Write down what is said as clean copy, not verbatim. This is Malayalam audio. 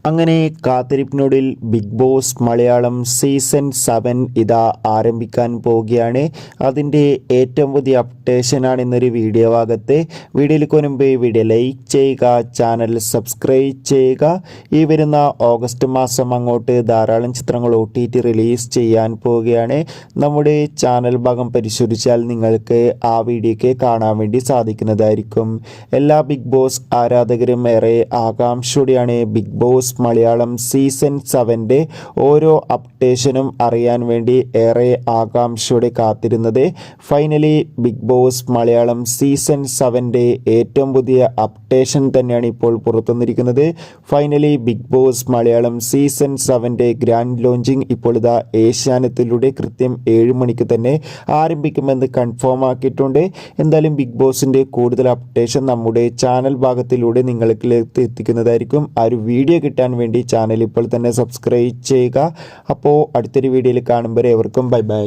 അങ്ങനെ കാത്തിരിപ്പിനൊടുവിൽ ബിഗ് ബോസ് മലയാളം സീസൺ 7 ഇതാ ആരംഭിക്കാൻ പോവുകയാണ്. അതിൻ്റെ ഏറ്റവും പുതിയ അപ്ഡേഷനാണ് ഇന്നൊരു വീഡിയോ ഭാഗത്ത്. വീഡിയോയിലേക്ക് മുൻപ് വീഡിയോ ലൈക്ക് ചെയ്യുക, ചാനൽ സബ്സ്ക്രൈബ് ചെയ്യുക. ഈ വരുന്ന ഓഗസ്റ്റ് മാസം അങ്ങോട്ട് ധാരാളം ചിത്രങ്ങൾ OTT റിലീസ് ചെയ്യാൻ പോവുകയാണ്. നമ്മുടെ ചാനൽ ഭാഗം പരിശോധിച്ചാൽ നിങ്ങൾക്ക് ആ വീഡിയോയ്ക്ക് കാണാൻ വേണ്ടി സാധിക്കുന്നതായിരിക്കും. എല്ലാ ബിഗ് ബോസ് ആരാധകരും ഏറെ ആകാംക്ഷയോടെയാണ് ബിഗ് ബോസ് മലയാളം സീസൺ 7 ഓരോ അപ്ഡേഷനും അറിയാൻ വേണ്ടി ഏറെ ആകാംക്ഷയോടെ കാത്തിരുന്നത്. Finally Bigg Boss Malayalam season 7 ഏറ്റവും പുതിയ അപ്ഡേഷൻ തന്നെയാണ് ഇപ്പോൾ പുറത്തുവന്നിരിക്കുന്നത്. Finally Bigg Boss Malayalam season 7 grand launching ഇപ്പോൾ ഇതാ ഏഷ്യാനെറ്റിലൂടെ കൃത്യം 7 മണിക്ക് തന്നെ ആരംഭിക്കുമെന്ന് കൺഫേം ആക്കിയിട്ടുണ്ട്. എന്തായാലും ബിഗ് ബോസിൻ്റെ കൂടുതൽ അപ്ഡേഷൻ നമ്മുടെ ചാനൽ ഭാഗത്തിലൂടെ നിങ്ങൾക്ക് എത്തിക്കുന്നതായിരിക്കും. ആ ഒരു വീഡിയോ കിട്ടാൻ വേണ്ടി ചാനൽ ഇപ്പോൾ തന്നെ സബ്സ്ക്രൈബ് ചെയ്യുക. അപ്പോൾ അടുത്തൊരു വീഡിയോയിൽ കാണുമ്പോൾ ഏവർക്കും ബൈ ബൈ.